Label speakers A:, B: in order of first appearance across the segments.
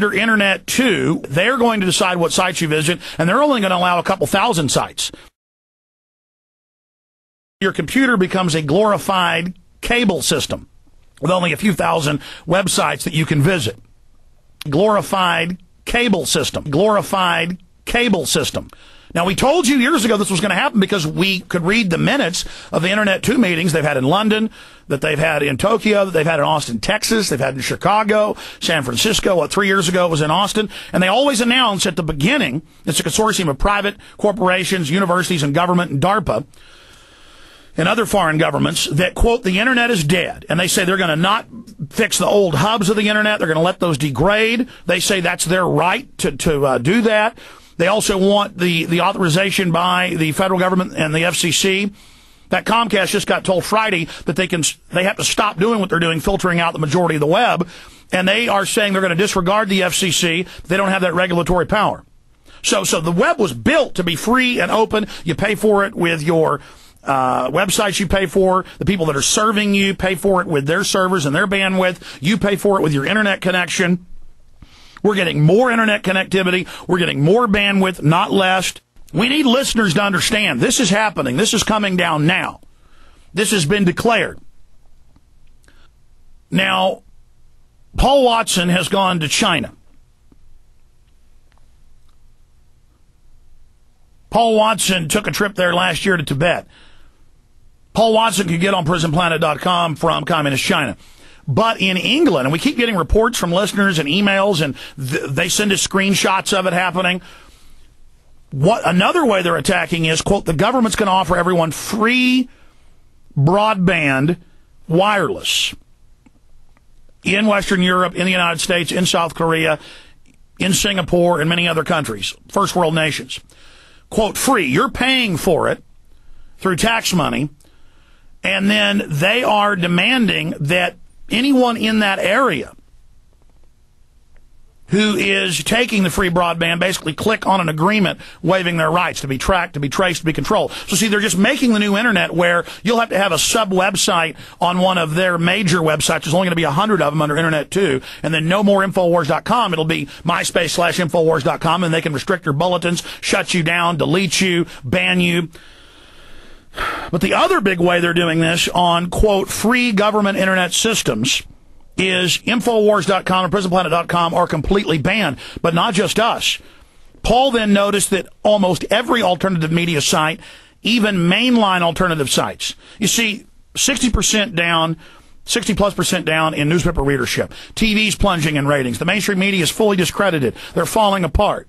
A: under Internet 2, they're going to decide what sites you visit, and they're only going to allow a couple thousand sites. Your computer becomes a glorified cable system with only a few thousand websites that you can visit. Glorified cable system. Glorified cable system. Now, we told you years ago this was going to happen because we could read the minutes of the Internet 2 meetings they've had in London, that they've had in Tokyo, that they've had in Austin, Texas, they've had in Chicago, San Francisco. 3 years ago it was in Austin. And they always announce at the beginning, it's a consortium of private corporations, universities, and government, and DARPA, and other foreign governments that, quote, the Internet is dead. And they say they're going to not fix the old hubs of the Internet. They're going to let those degrade. They say that's their right to do that. They also want the authorization by the federal government and the FCC. That Comcast just got told Friday that they have to stop doing what they're doing, filtering out the majority of the web. And they are saying they're going to disregard the FCC. They don't have that regulatory power. So the web was built to be free and open. You pay for it with your websites you pay for. The people that are serving you pay for it with their servers and their bandwidth. You pay for it with your internet connection. We're getting more internet connectivity. We're getting more bandwidth, not less. We need listeners to understand this is happening. This is coming down now. This has been declared. Now, Paul Watson has gone to China. Paul Watson took a trip there last year to Tibet. Paul Watson could get on prisonplanet.com from Communist China. But in England, and we keep getting reports from listeners and emails, and they send us screenshots of it happening. Another way they're attacking is, quote, the government's going to offer everyone free broadband wireless in Western Europe, in the United States, in South Korea, in Singapore, and many other countries, first world nations. Quote, free. You're paying for it through tax money, and then they are demanding that anyone in that area who is taking the free broadband basically click on an agreement waiving their rights to be tracked, to be traced, to be controlled. So see, they're just making the new internet where you'll have to have a sub-website on one of their major websites. There's only going to be 100 of them under Internet 2, and then no more Infowars.com. It'll be MySpace/Infowars.com, and they can restrict your bulletins, shut you down, delete you, ban you. But the other big way they're doing this on, quote, free government internet systems is Infowars.com and PrisonPlanet.com are completely banned, but not just us. Paul then noticed that almost every alternative media site, even mainline alternative sites, you see 60% down, 60+% down in newspaper readership. TV's plunging in ratings. The mainstream media is fully discredited. They're falling apart.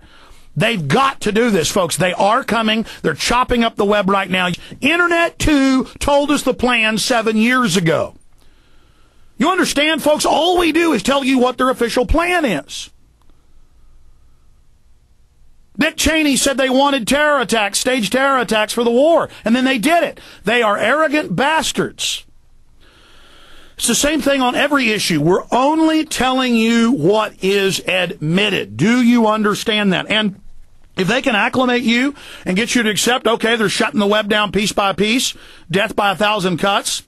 A: They've got to do this, folks. They are coming. They're chopping up the web right now. Internet 2 told us the plan 7 years ago. You understand, folks? All we do is tell you what their official plan is. Dick Cheney said they wanted terror attacks, staged terror attacks for the war, and then they did it. They are arrogant bastards. It's the same thing on every issue. We're only telling you what is admitted. Do you understand that? And if they can acclimate you and get you to accept, okay, they're shutting the web down piece by piece, death by 1,000 cuts,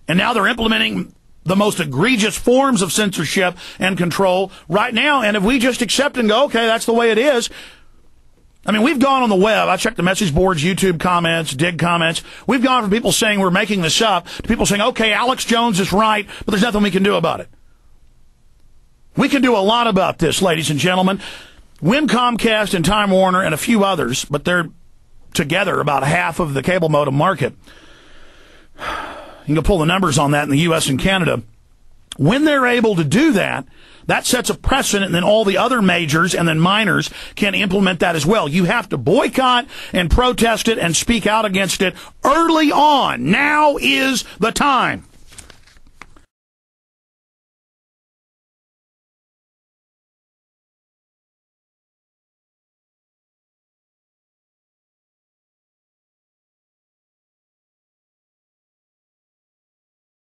A: and now they're implementing the most egregious forms of censorship and control right now, and if we just accept and go, okay, that's the way it is. I mean, we've gone on the web. I checked the message boards, YouTube comments, Dig comments. We've gone from people saying we're making this up to people saying, okay, Alex Jones is right, but there's nothing we can do about it. We can do a lot about this, ladies and gentlemen. When Comcast and Time Warner and a few others, but they're together about half of the cable modem market. You can pull the numbers on that in the U.S. and Canada. When they're able to do that, that sets a precedent, and then all the other majors and then minors can implement that as well. You have to boycott and protest it and speak out against it early on. Now is the time.